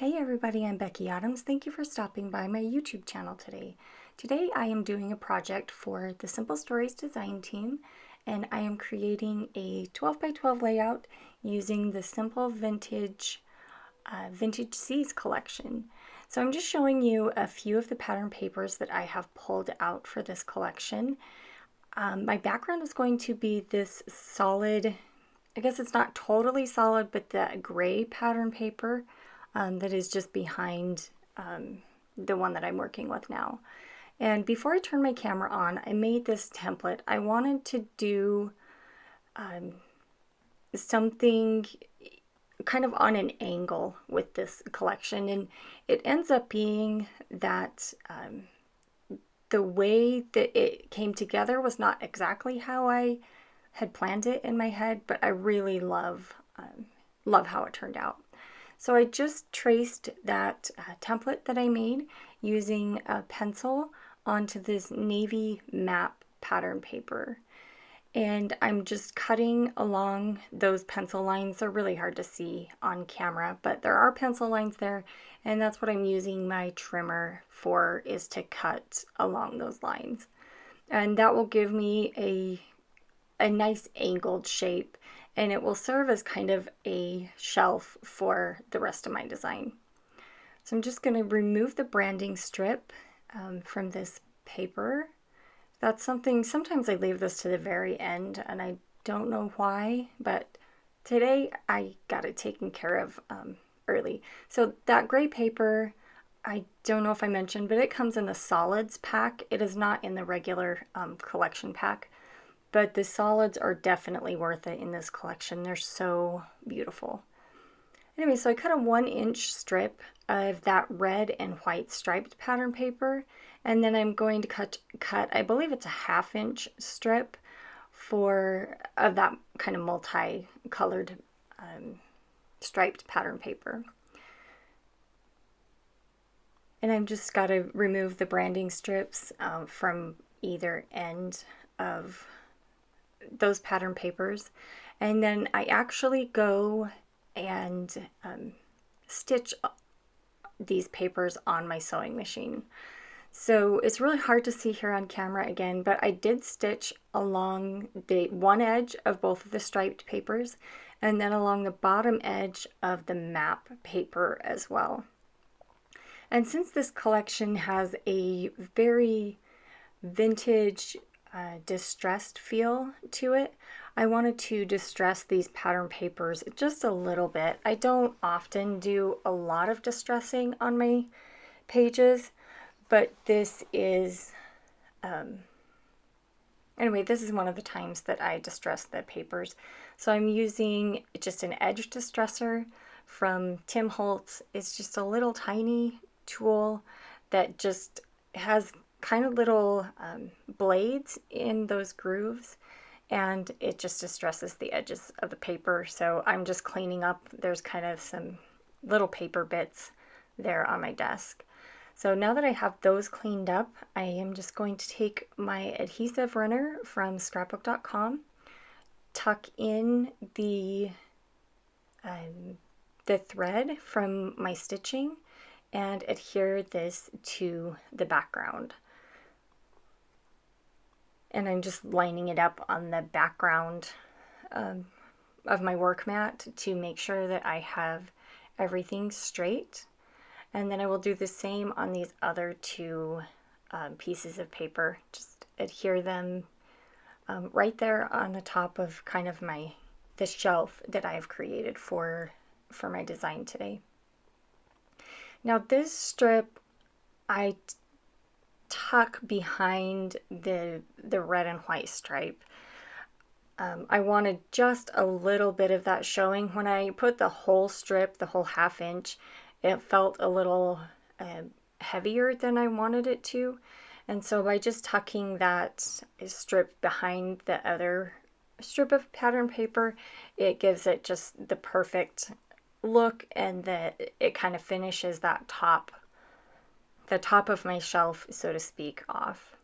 Hey everybody, I'm Becky Adams. Thank you for stopping by my YouTube channel today. Today I am doing a project for the Simple Stories design team, and I am creating a 12 by 12 layout using the Simple Vintage Seas collection. So I'm just showing you a few of the pattern papers that I have pulled out for this collection. My background is going to be this solid, I guess it's not totally solid, but the gray pattern paper that is just behind the one that I'm working with now. And before I turn my camera on, I made this template. I wanted to do something kind of on an angle with this collection, and it ends up being that the way that it came together was not exactly how I had planned it in my head, but I really love how it turned out. So I just traced that template that I made using a pencil onto this navy map pattern paper. And I'm just cutting along those pencil lines. They're really hard to see on camera, but there are pencil lines there, and that's what I'm using my trimmer for, is to cut along those lines. And that will give me a nice angled shape, and it will serve as kind of a shelf for the rest of my design. So I'm just going to remove the branding strip from this paper. That's something, sometimes I leave this to the very end, and I don't know why, but today I got it taken care of early. So that gray paper, I don't know if I mentioned, but it comes in the solids pack. It is not in the regular collection pack. But the solids are definitely worth it in this collection. They're so beautiful. Anyway, so I cut a 1-inch strip of that red and white striped pattern paper, and then I'm going to cut I believe it's a 1/2-inch strip of that kind of multi-colored striped pattern paper. And I've just got to remove the branding strips from either end of those pattern papers, and then I actually go and stitch these papers on my sewing machine. So it's really hard to see here on camera again, but I did stitch along the one edge of both of the striped papers, and then along the bottom edge of the map paper as well. And since this collection has a very vintage distressed feel to it, I wanted to distress these pattern papers just a little bit. I don't often do a lot of distressing on my pages, but this is anyway, this is one of the times that I distress the papers. So I'm using just an edge distresser from Tim Holtz. It's just a little tiny tool that just has kind of little blades in those grooves, and it just distresses the edges of the paper. So I'm just cleaning up. There's kind of some little paper bits there on my desk. So now that I have those cleaned up, I am just going to take my adhesive runner from scrapbook.com, tuck in the thread from my stitching, and adhere this to the background. And I'm just lining it up on the background of my work mat to make sure that I have everything straight. And then I will do the same on these other two pieces of paper. Just adhere them right there on the top of kind of the shelf that I've created for my design today. Now this strip I tuck behind the red and white stripe. I wanted just a little bit of that showing. When I put the whole strip, the whole 1/2 inch, it felt a little heavier than I wanted it to. And so by just tucking that strip behind the other strip of pattern paper, it gives it just the perfect look, and that it kind of finishes the top of my shelf, so to speak, off.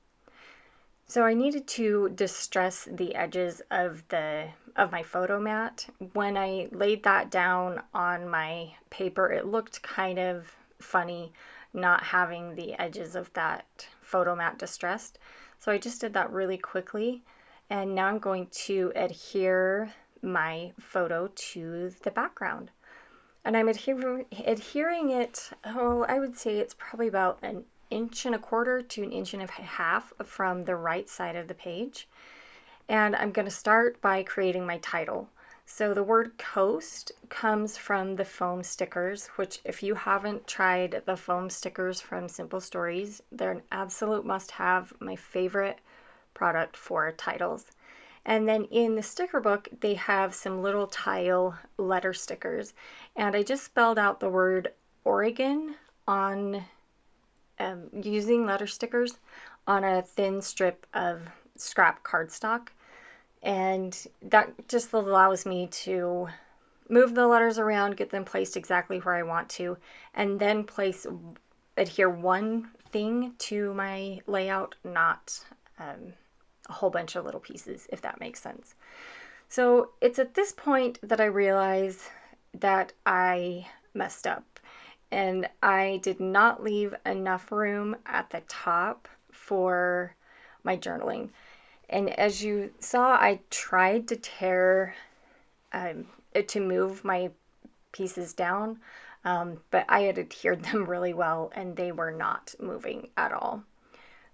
So I needed to distress the edges of my photo mat. When I laid that down on my paper, it looked kind of funny not having the edges of that photo mat distressed. So I just did that really quickly. And now I'm going to adhere my photo to the background. And I'm adhering it, oh, I would say it's probably about an inch and a quarter to an inch and a half from the right side of the page. And I'm going to start by creating my title. So the word coast comes from the foam stickers, which if you haven't tried the foam stickers from Simple Stories, they're an absolute must-have, my favorite product for titles. And then in the sticker book, they have some little tile letter stickers. And I just spelled out the word Oregon on using letter stickers on a thin strip of scrap cardstock. And that just allows me to move the letters around, get them placed exactly where I want to, and then adhere one thing to my layout, not a whole bunch of little pieces, if that makes sense. So it's at this point that I realize that I messed up and I did not leave enough room at the top for my journaling. And as you saw, I tried to to move my pieces down, but I had adhered them really well and they were not moving at all.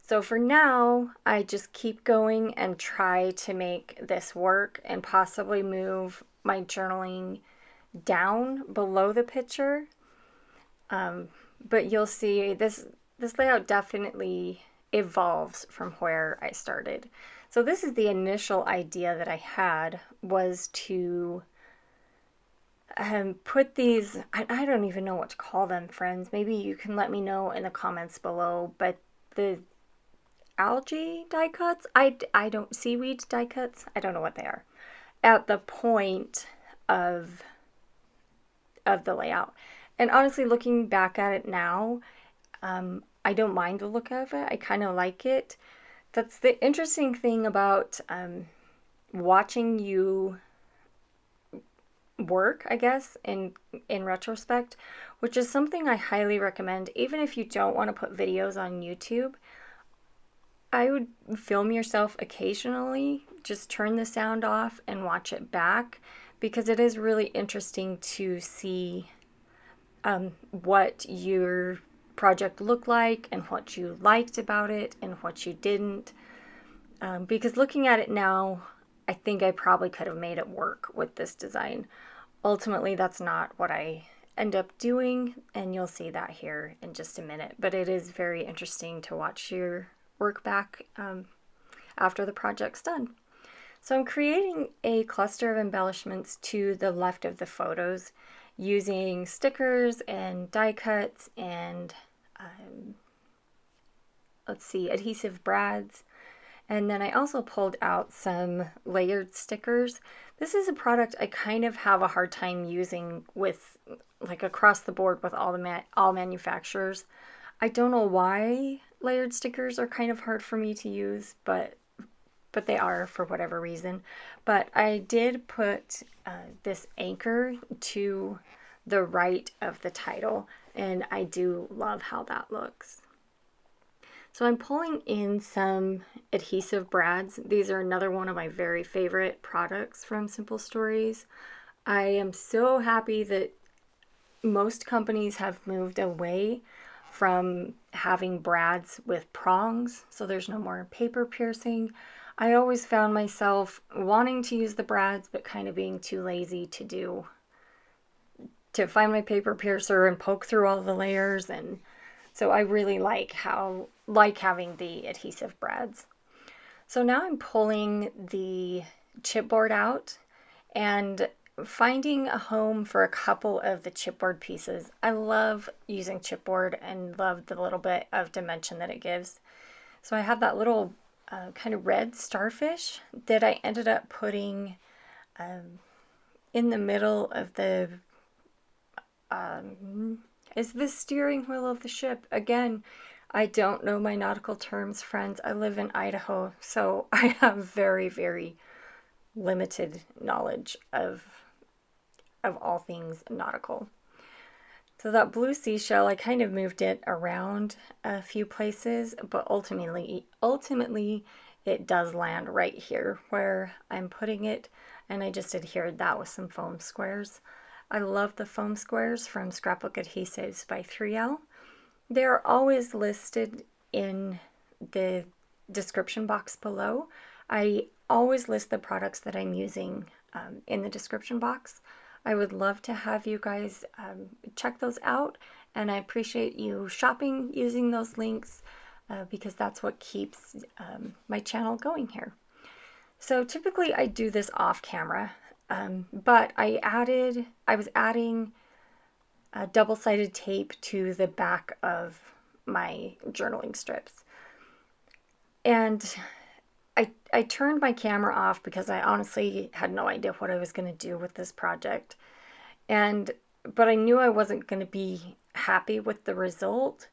So for now, I just keep going and try to make this work and possibly move my journaling down below the picture. But you'll see this layout definitely evolves from where I started. So this is the initial idea that I had, was to put these, I don't even know what to call them, friends. Maybe you can let me know in the comments below, but the algae die cuts, I don't, seaweed die cuts, I don't know what they are, at the point of the layout. And honestly, looking back at it now, I don't mind the look of it. I kind of like it. That's the interesting thing about watching you work, I guess, in retrospect, which is something I highly recommend. Even if you don't want to put videos on YouTube, I would film yourself occasionally, just turn the sound off and watch it back, because it is really interesting to see what your project looked like and what you liked about it and what you didn't. Because looking at it now, I think I probably could have made it work with this design. Ultimately, that's not what I end up doing, and you'll see that here in just a minute. But it is very interesting to watch your work back after the project's done. So I'm creating a cluster of embellishments to the left of the photos using stickers and die cuts and let's see, adhesive brads. And then I also pulled out some layered stickers. This is a product I kind of have a hard time using with, like, across the board with all manufacturers. I don't know why layered stickers are kind of hard for me to use, but they are for whatever reason. But I did put this anchor to the right of the title, and I do love how that looks. So I'm pulling in some adhesive brads. These are another one of my very favorite products from Simple Stories. I am so happy that most companies have moved away from having brads with prongs, so there's no more paper piercing. I always found myself wanting to use the brads, but kind of being too lazy to find my paper piercer and poke through all the layers, and so I really like having the adhesive brads. So now I'm pulling the chipboard out and finding a home for a couple of the chipboard pieces. I love using chipboard and love the little bit of dimension that it gives. So I have that little kind of red starfish that I ended up putting in the middle of the is the steering wheel of the ship. Again, I don't know my nautical terms, friends. I live in Idaho, so I have very, very limited knowledge of all things nautical. So that blue seashell, I kind of moved it around a few places, but ultimately it does land right here where I'm putting it, and I just adhered that with some foam squares. I love the foam squares from Scrapbook Adhesives by 3L. They're always listed in the description box below. I always list the products that I'm using in the description box. I would love to have you guys check those out, and I appreciate you shopping using those links because that's what keeps my channel going here. So typically I do this off camera, but I was adding double-sided tape to the back of my journaling strips. And I turned my camera off because I honestly had no idea what I was going to do with this project. But I knew I wasn't going to be happy with the result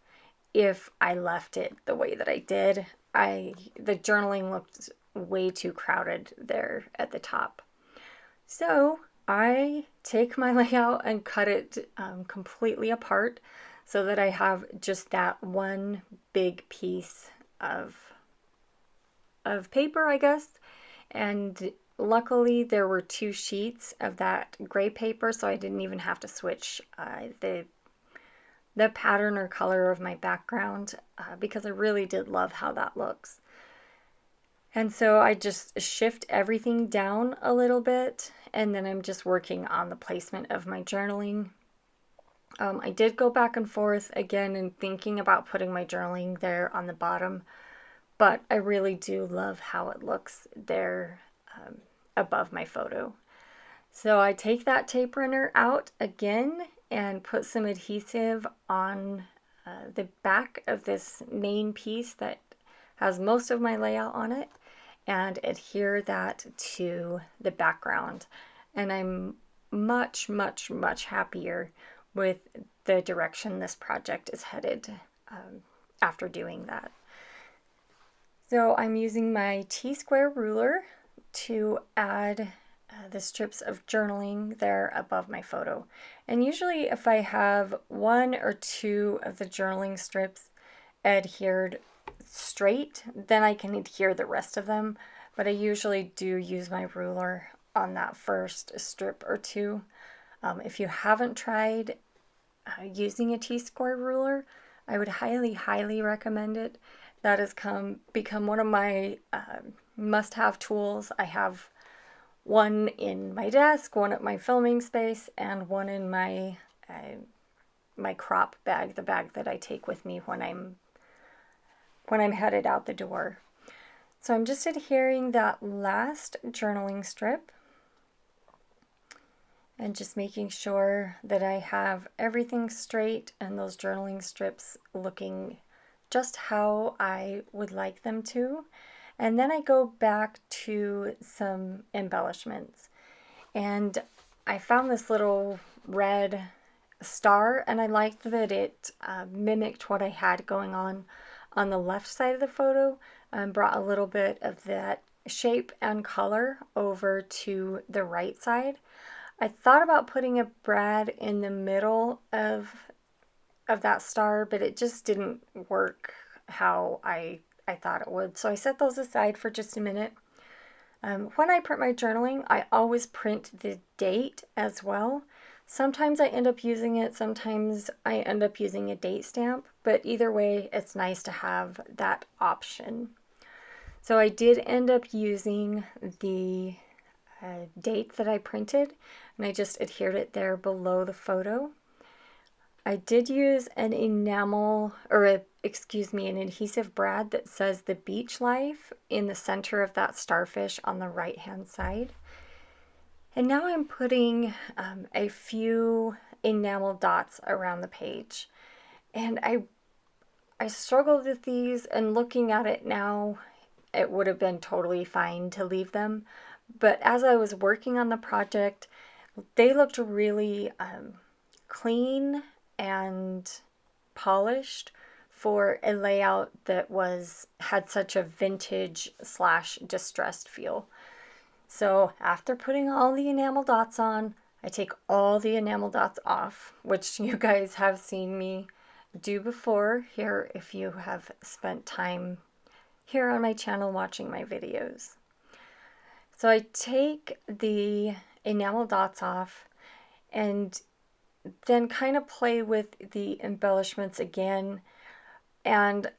if I left it the way that I did. The journaling looked way too crowded there at the top. So I take my layout and cut it completely apart so that I have just that one big piece of paper, I guess. And luckily there were two sheets of that gray paper, so I didn't even have to switch the pattern or color of my background because I really did love how that looks. And so I just shift everything down a little bit, and then I'm just working on the placement of my journaling. I did go back and forth again and thinking about putting my journaling there on the bottom, but I really do love how it looks there above my photo. So I take that tape runner out again and put some adhesive on the back of this main piece that has most of my layout on it, and adhere that to the background. And I'm much, much, much happier with the direction this project is headed after doing that. So I'm using my T-square ruler to add the strips of journaling there above my photo. And usually if I have one or two of the journaling strips adhered straight, then I can adhere the rest of them, but I usually do use my ruler on that first strip or two. If you haven't tried using a T-square ruler, I would highly, highly recommend it. That has become one of my must-have tools. I have one in my desk, one at my filming space, and one in my my crop bag, the bag that I take with me when I'm headed out the door. So I'm just adhering that last journaling strip and just making sure that I have everything straight and those journaling strips looking just how I would like them to. And then I go back to some embellishments. And I found this little red star, and I liked that it mimicked what I had going on the left side of the photo, and brought a little bit of that shape and color over to the right side. I thought about putting a brad in the middle of that star, but it just didn't work how I thought it would. So I set those aside for just a minute. When I print my journaling, I always print the date as well. Sometimes I end up using it, sometimes I end up using a date stamp, but either way, it's nice to have that option. So I did end up using the date that I printed, and I just adhered it there below the photo. I did use an an adhesive brad that says the beach life in the center of that starfish on the right hand side. And now I'm putting a few enamel dots around the page. And I struggled with these, and looking at it now, it would have been totally fine to leave them. But as I was working on the project, they looked really clean and polished for a layout that had such a vintage slash distressed feel. So after putting all the enamel dots on, I take all the enamel dots off, which you guys have seen me do before here if you have spent time here on my channel watching my videos. So I take the enamel dots off and then kind of play with the embellishments again. And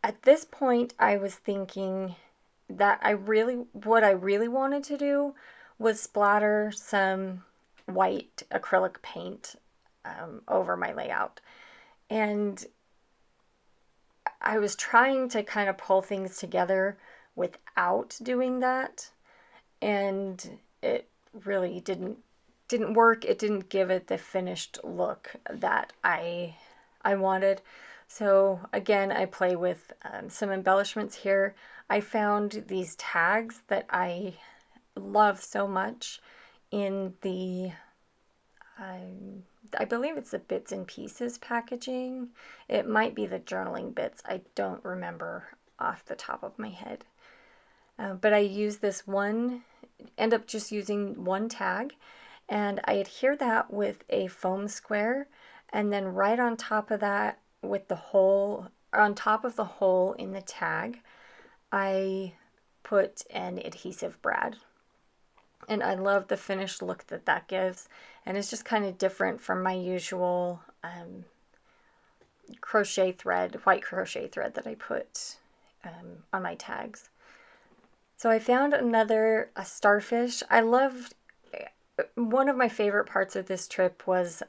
at this point, I was thinking that what I really wanted to do was splatter some white acrylic paint over my layout. And I was trying to kind of pull things together without doing that, and it really didn't work. It didn't give it the finished look that I wanted. So again, I play with some embellishments here. I found these tags that I love so much in the I believe it's the bits and pieces packaging. It might be the journaling bits. I don't remember off the top of my head. But I use end up just using one tag, and I adhere that with a foam square, and then right on top of that, on top of the hole in the tag, I put an adhesive brad. And I love the finished look that gives, and it's just kind of different from my usual white crochet thread that I put on my tags. So I found a starfish. One of my favorite parts of this trip was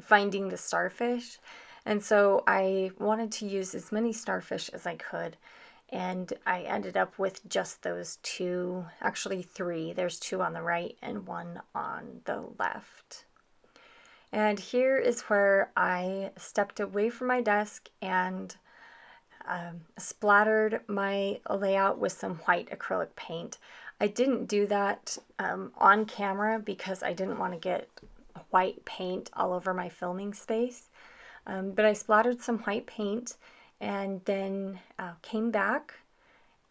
finding the starfish. And so I wanted to use as many starfish as I could. And I ended up with just those two, actually three. There's two on the right and one on the left. And here is where I stepped away from my desk and splattered my layout with some white acrylic paint. I didn't do that on camera because I didn't want to get white paint all over my filming space. But I splattered some white paint and then came back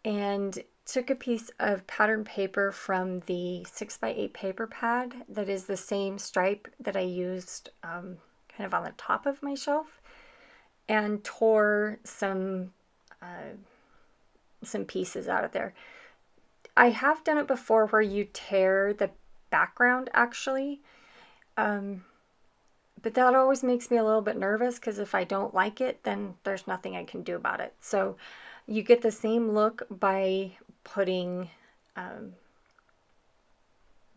and took a piece of pattern paper from the 6x8 paper pad that is the same stripe that I used kind of on the top of my shelf, and tore some pieces out of there. I have done it before where you tear the background actually, but that always makes me a little bit nervous because if I don't like it, then there's nothing I can do about it. So you get the same look by putting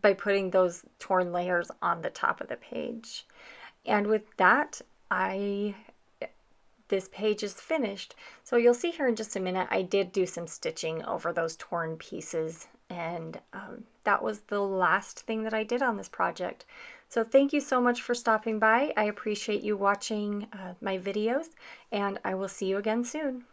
those torn layers on the top of the page. And with that, this page is finished. So you'll see here in just a minute, I did do some stitching over those torn pieces, and that was the last thing that I did on this project. So thank you so much for stopping by. I appreciate you watching my videos, and I will see you again soon.